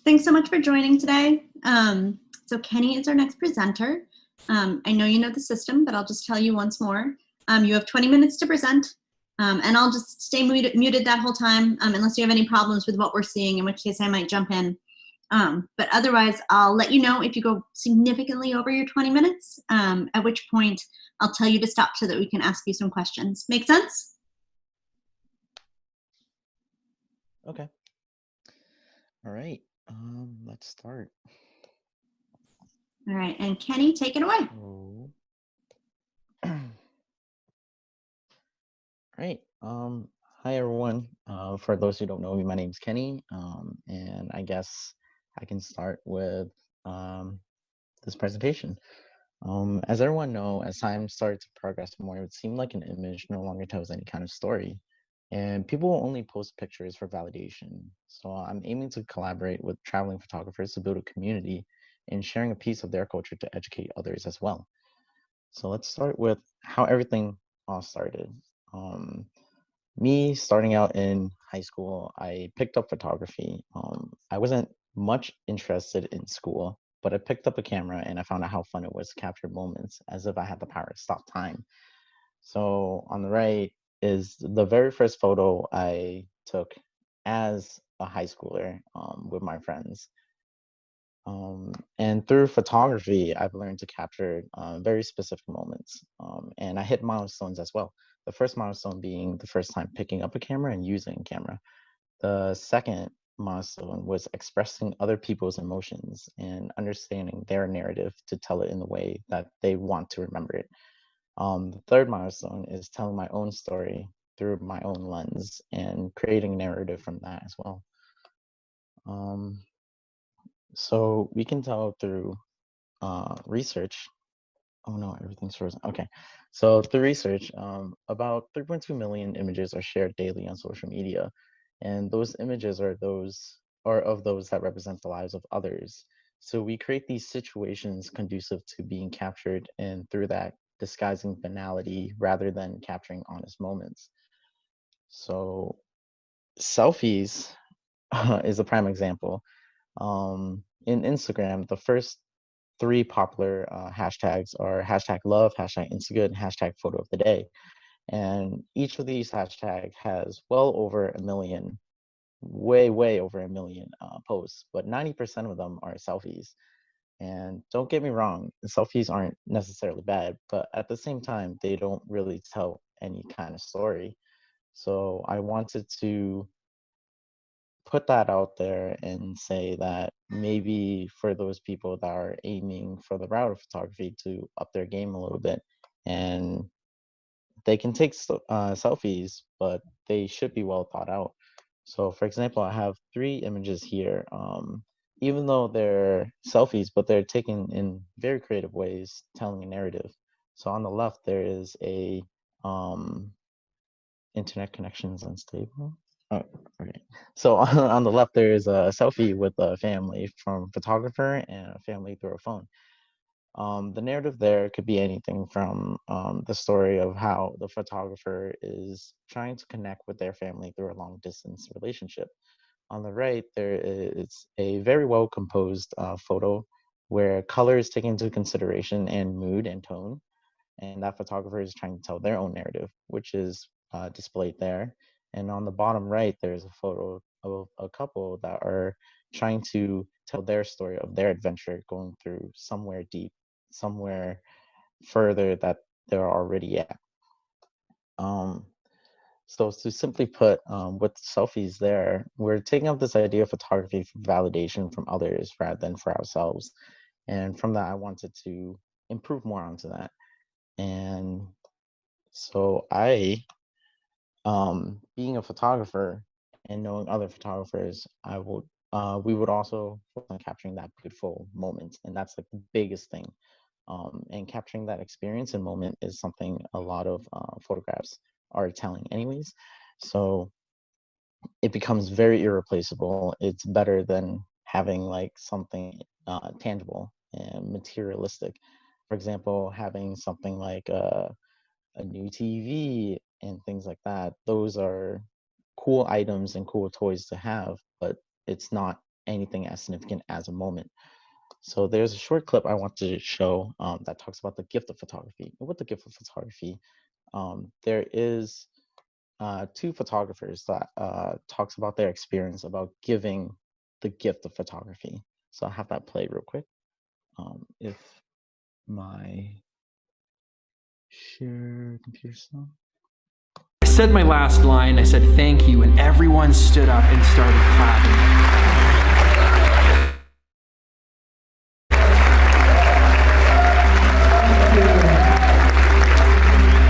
Thanks so much for joining today. So Kenny is our next presenter. I know you know the system, but I'll just tell you once more. You have 20 minutes to present, and I'll just stay muted that whole time unless you have any problems with what we're seeing, in which case I might jump in. But otherwise, I'll let you know if you go significantly over your 20 minutes, at which point I'll tell you to stop so that we can ask you some questions. Make sense? Okay. All right. Let's start. All right, and Kenny, take it away. Oh. All right. Hi everyone. For those who don't know me, my name's Kenny. And I guess I can start with this presentation. As everyone know, as time started to progress more, it would seem like an image no longer tells any kind of story. And people will only post pictures for validation. So I'm aiming to collaborate with traveling photographers to build a community and sharing a piece of their culture to educate others as well. So let's start with how everything all started. Um, Me starting out in high school, I picked up photography. I wasn't much interested in school, but I picked up a camera and I found out how fun it was to capture moments as if I had the power to stop time. So on the right is the very first photo I took as a high schooler with my friends. And through photography, I've learned to capture very specific moments. And I hit milestones as well. The first milestone being the first time picking up a camera and using a camera. The second milestone was expressing other people's emotions and understanding their narrative to tell it in the way that they want to remember it. The third milestone is telling my own story through my own lens and creating narrative from that as well. Um, so we can tell through research. Oh no, everything's frozen. Okay. So through research, about 3.2 million images are shared daily on social media. And those images are of those that represent the lives of others. So we create these situations conducive to being captured and through that disguising banality rather than capturing honest moments. So selfies is a prime example. In Instagram, the first three popular hashtags are hashtag love, hashtag Instagood, and hashtag photo of the day. And each of these hashtags has well over a million, way over a million posts, but 90% of them are selfies. And don't get me wrong, the selfies aren't necessarily bad, but at the same time, they don't really tell any kind of story. So I wanted to put that out there and say that maybe for those people that are aiming for the route of photography to up their game a little bit, and they can take selfies, but they should be well thought out. So, for example, I have three images here. Even though they're selfies, but they're taken in very creative ways, telling a narrative. So on the left, there is a internet connection is unstable. Oh, okay. So on the left, there is a selfie with a family from photographer and a family through a phone. The narrative there could be anything from the story of how the photographer is trying to connect with their family through a long distance relationship. On the right, there is a very well composed photo where color is taken into consideration and mood and tone, and that photographer is trying to tell their own narrative, which is displayed there. And on the bottom right, there's a photo of a couple that are trying to tell their story of their adventure going through somewhere deep, somewhere further that they're already at. Um, so to simply put, with selfies there, we're taking up this idea of photography for validation from others rather than for ourselves. And from that, I wanted to improve more onto that. And so being a photographer and knowing other photographers, we would also focus on capturing that beautiful moment, and that's like the biggest thing. And capturing that experience and moment is something a lot of photographs are telling, anyways. So it becomes very irreplaceable. It's better than having like something tangible and materialistic. For example, having something like a new TV and things like that. Those are cool items and cool toys to have, but it's not anything as significant as a moment. So there's a short clip I want to show that talks about the gift of photography. And with the gift of photography, there is two photographers that talks about their experience about giving the gift of photography. So I'll have that play real quick. If my share computer still. I said my last line, I said thank you, and everyone stood up and started clapping.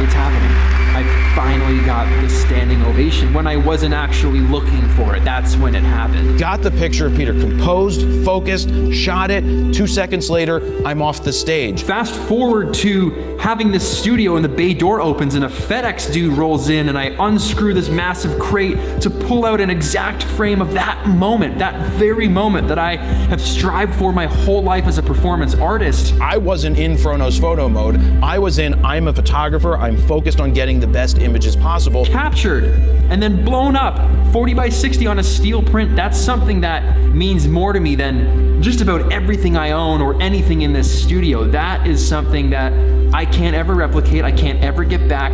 It's happening. I finally got the standing ovation when I wasn't actually looking for it. That's when it happened. Got the picture of Peter composed, focused, shot it. 2 seconds later, I'm off the stage. Fast forward to having this studio and the bay door opens and a FedEx dude rolls in and I unscrew this massive crate to pull out an exact frame of that moment, that very moment that I have strived for my whole life as a performance artist. I wasn't in Frono's photo mode. I was in, I'm a photographer, I'm focused on getting the best images possible. Captured and then blown up 40 by 60 on a steel print. That's something that means more to me than just about everything I own or anything in this studio. That is something that I can't ever replicate, I can't ever get back,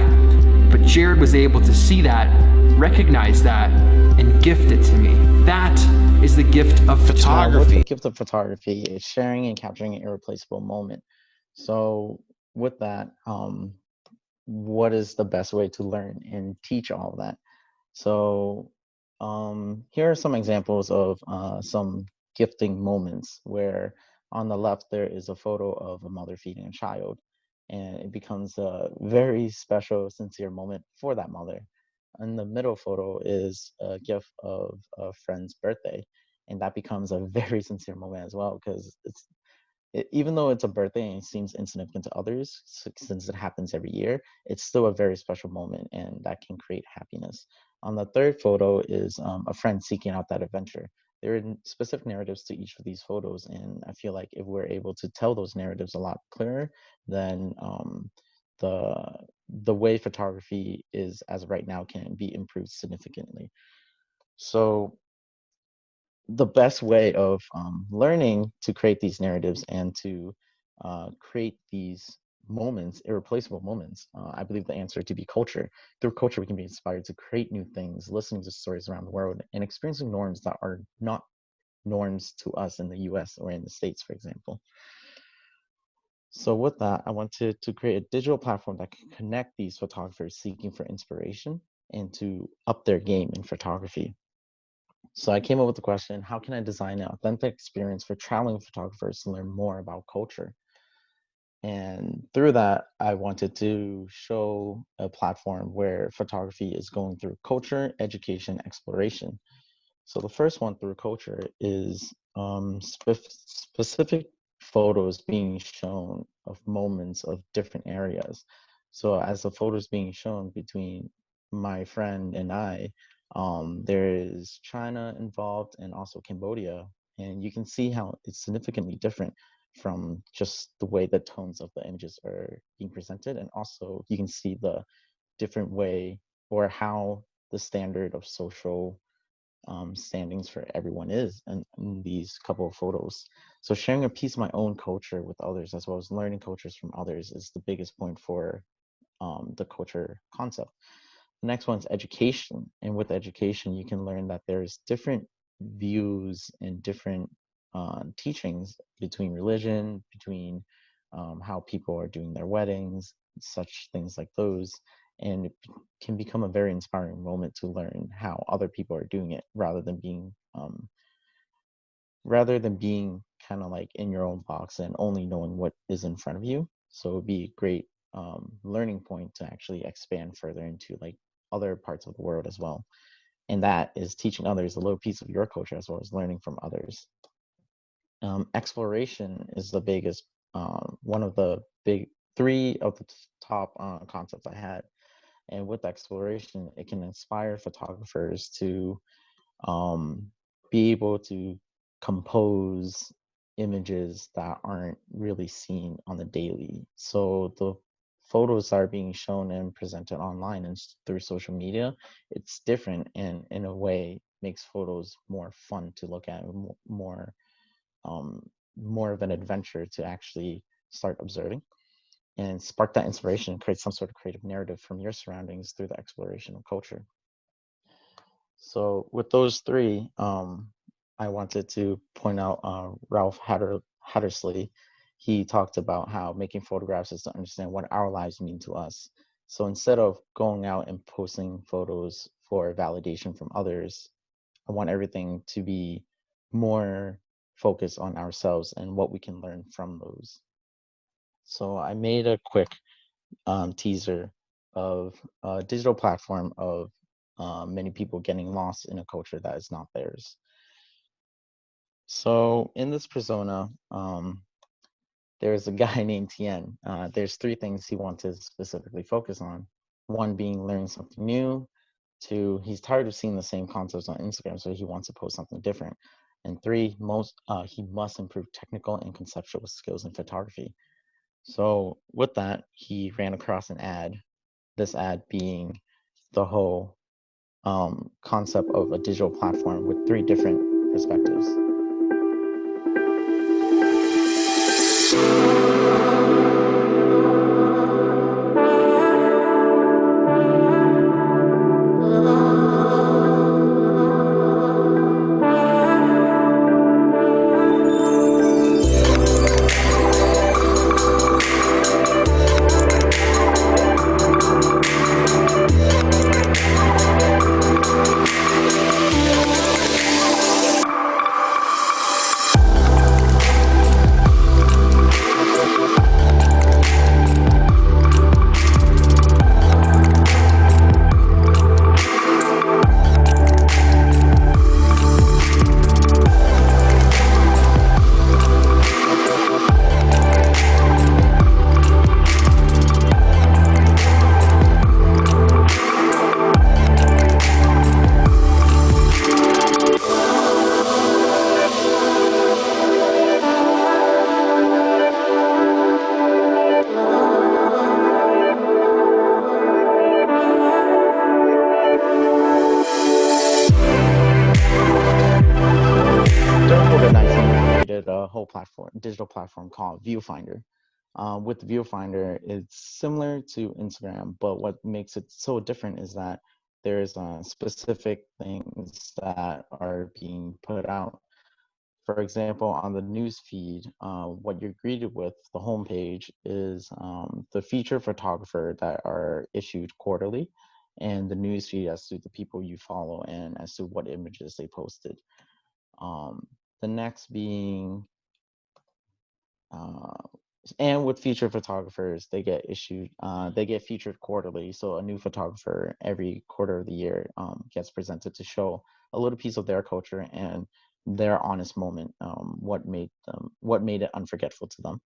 but Jared was able to see that, recognize that, and gift it to me. That is the gift of photography. The gift of photography is sharing and capturing an irreplaceable moment. So with that, what is the best way to learn and teach all of that? So here are some examples of some gifting moments where on the left there is a photo of a mother feeding a child, and it becomes a very special, sincere moment for that mother. And the middle photo is a gift of a friend's birthday, and that becomes a very sincere moment as well, because even though it's a birthday and it seems insignificant to others, since it happens every year, it's still a very special moment, and that can create happiness. On the third photo is a friend seeking out that adventure. There are specific narratives to each of these photos, and I feel like if we're able to tell those narratives a lot clearer, then the way photography is as of right now can be improved significantly. So the best way of learning to create these narratives and to create these moments, irreplaceable moments, I believe the answer to be culture. Through culture, we can be inspired to create new things, listening to stories around the world, and experiencing norms that are not norms to us in the US or in the States, for example. So with that, I wanted to create a digital platform that can connect these photographers seeking for inspiration and to up their game in photography. So I came up with the question, how can I design an authentic experience for traveling photographers to learn more about culture? And through that, I wanted to show a platform where photography is going through culture, education, exploration. So the first one through culture is specific photos being shown of moments of different areas. So as the photos being shown between my friend and I, there is China involved and also Cambodia, and you can see how it's significantly different from just the way the tones of the images are being presented, and also you can see the different way or how the standard of social standings for everyone is in these couple of photos. So sharing a piece of my own culture with others, as well as learning cultures from others, is the biggest point for the culture concept. The next one's education. And with education, you can learn that there's different views and different teachings between religion, between how people are doing their weddings, such things like those. And it can become a very inspiring moment to learn how other people are doing it rather than being kind of like in your own box and only knowing what is in front of you. So it would be a great learning point to actually expand further into like other parts of the world as well. And that is teaching others a little piece of your culture as well as learning from others. Exploration is the biggest, one of the big three of the top concepts I had. And with exploration, it can inspire photographers to be able to compose images that aren't really seen on the daily. So the photos are being shown and presented online and through social media. It's different, and in a way, makes photos more fun to look at, more more of an adventure to actually start observing and spark that inspiration, create some sort of creative narrative from your surroundings through the exploration of culture. So with those three, I wanted to point out Ralph Hattersley. He talked about how making photographs is to understand what our lives mean to us. So instead of going out and posting photos for validation from others, I want everything to be more focused on ourselves and what we can learn from those. So I made a quick teaser of a digital platform of many people getting lost in a culture that is not theirs. So in this persona, there's a guy named Tien. There's three things he wants to specifically focus on. One being learning something new. Two, he's tired of seeing the same concepts on Instagram, so he wants to post something different. And three, he must improve technical and conceptual skills in photography. So with that, he ran across an ad, this ad being the whole concept of a digital platform with three different perspectives. A whole platform, digital platform called Viewfinder. With Viewfinder, it's similar to Instagram, but what makes it so different is that there's specific things that are being put out. For example, on the news feed, what you're greeted with, the homepage, is the feature photographer that are issued quarterly, and the news feed as to the people you follow and as to what images they posted. The next being and with featured photographers, they get issued, they get featured quarterly. So a new photographer every quarter of the year gets presented to show a little piece of their culture and their honest moment, what made it unforgettable to them.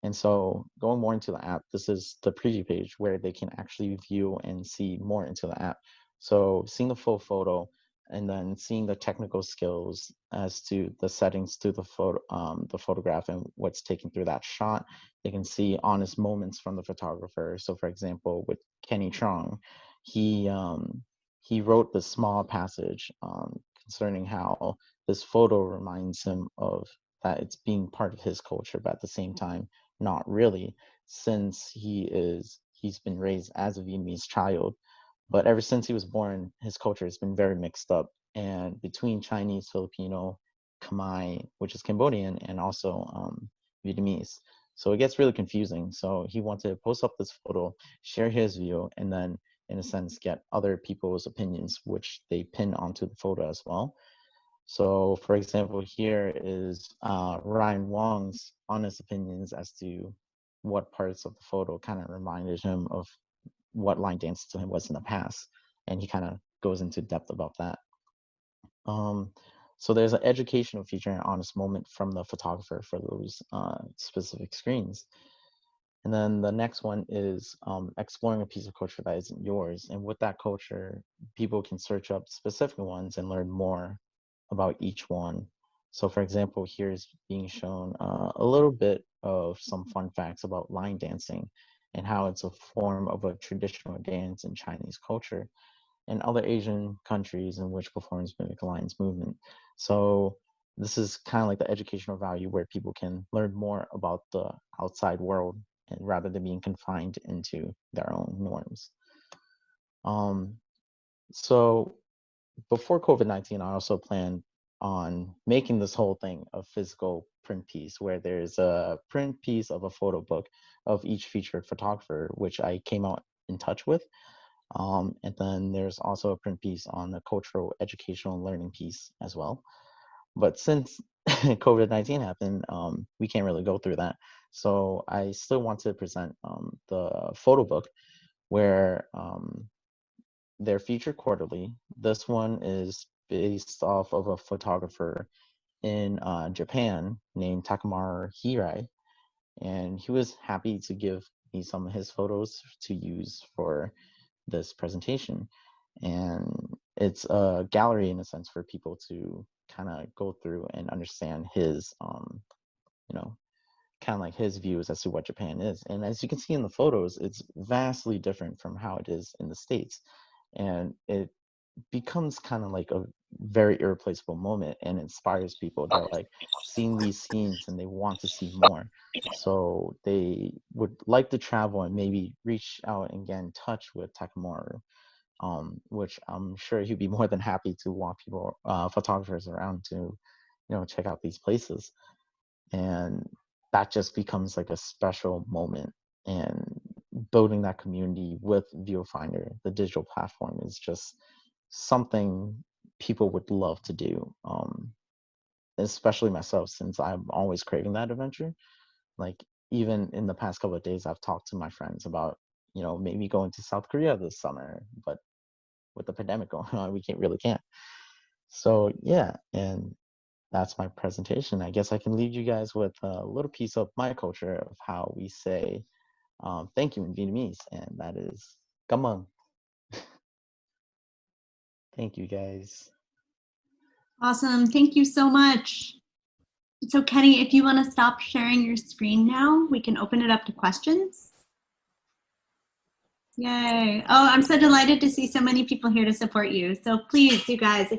And so going more into the app, this is the preview page where they can actually view and see more into the app. So seeing the full photo and then seeing the technical skills as to the settings to the photograph and what's taken through that shot. They can see honest moments from the photographer. So for example, with Kenny Truong, he wrote this small passage concerning how this photo reminds him of that it's being part of his culture, but at the same time, not really, since he's been raised as a Vietnamese child. But ever since he was born, his culture has been very mixed up, and between Chinese, Filipino, Khmer, which is Cambodian, and also Vietnamese. So it gets really confusing. So he wanted to post up this photo, share his view, and then, in a sense, get other people's opinions, which they pin onto the photo as well. So, for example, here is Ryan Wong's honest opinions as to what parts of the photo kind of reminded him of what line dance to him was in the past, and he kind of goes into depth about that. So there's an educational feature and honest moment from the photographer for those specific screens. And then the next one is exploring a piece of culture that isn't yours. And with that culture, people can search up specific ones and learn more about each one. So for example, here's being shown a little bit of some fun facts about line dancing and how it's a form of a traditional dance in Chinese culture. and other Asian countries in which Performance Mimic Alliance movement. So this is kind of like the educational value where people can learn more about the outside world and rather than being confined into their own norms. So before COVID-19, I also planned on making this whole thing a physical print piece where there's a print piece of a photo book of each featured photographer, which I came out in touch with. And then there's also a print piece on the cultural, educational, and learning piece as well. But since COVID-19 happened, we can't really go through that. So I still want to present the photo book where they're featured quarterly. This one is based off of a photographer in Japan named Takamaru Hirai, and he was happy to give me some of his photos to use for this presentation. And it's a gallery in a sense for people to kind of go through and understand his, you know, kind of like his views as to what Japan is. And as you can see in the photos, it's vastly different from how it is in the States. And it becomes kind of like a very irreplaceable moment and inspires people that like seeing these scenes and they want to see more. So they would like to travel and maybe reach out and get in touch with Takamaru, which I'm sure he'd be more than happy to walk people, photographers around to, you know, check out these places. And that just becomes like a special moment. And building that community with Viewfinder, the digital platform, is just something people would love to do, especially myself, since I'm always craving that adventure. Like even in the past couple of days, I've talked to my friends about, you know, maybe going to South Korea this summer, but with the pandemic going on, we can't. So yeah, and that's my presentation. I guess I can leave you guys with a little piece of my culture of how we say thank you in Vietnamese, and that is "Cảm ơn." Thank you, guys. Awesome. Thank you so much. So Kenny, if you want to stop sharing your screen now, we can open it up to questions. Yay. Oh, I'm so delighted to see so many people here to support you. So please, you guys, if